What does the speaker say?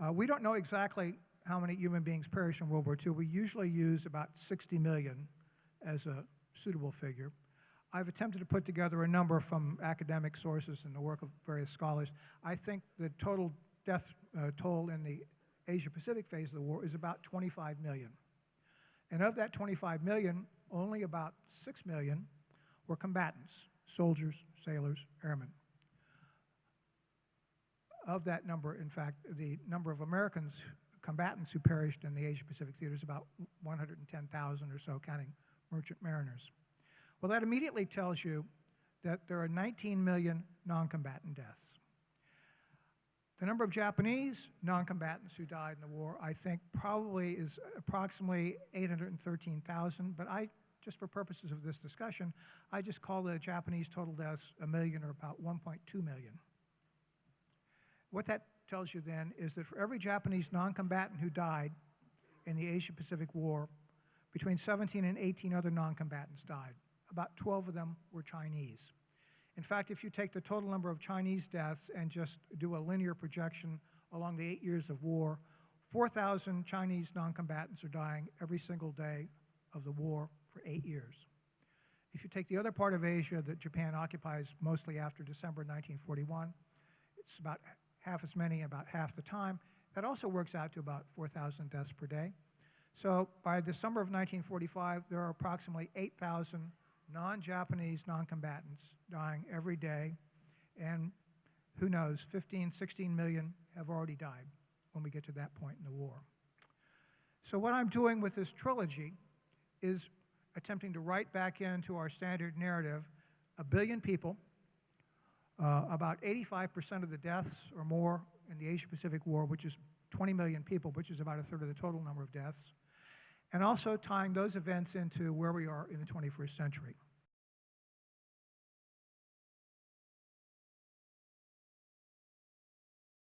We don't know exactly how many human beings perished in World War II. We usually use about 60 million as a suitable figure. I've attempted to put together a number from academic sources and the work of various scholars. I think the total death toll in the Asia-Pacific phase of the war is about 25 million. And of that 25 million, only about 6 million were combatants, soldiers, sailors, airmen. Of that number, in fact, the number of Americans, combatants who perished in the Asia-Pacific theater is about 110,000 or so, counting merchant mariners. Well, that immediately tells you that there are 19 million non-combatant deaths. The number of Japanese non-combatants who died in the war, I think, probably is approximately 813,000, but just for purposes of this discussion, I just call the Japanese total deaths a million, or about 1.2 million. What that tells you then is that for every Japanese non-combatant who died in the Asia-Pacific War, between 17 and 18 other non-combatants died. About 12 of them were Chinese. In fact, if you take the total number of Chinese deaths and just do a linear projection along the 8 years of war, 4,000 Chinese non-combatants are dying every single day of the war for 8 years. If you take the other part of Asia that Japan occupies mostly after December 1941, it's about half as many, about half the time. That also works out to about 4,000 deaths per day. So by December of 1945, there are approximately 8,000 non-Japanese non-combatants dying every day, and who knows, 15, 16 million have already died when we get to that point in the war. So what I'm doing with this trilogy is attempting to write back into our standard narrative 1 billion people, about 85% of the deaths or more in the Asia-Pacific War, which is 20 million people, which is about a third of the total number of deaths, and also tying those events into where we are in the 21st century.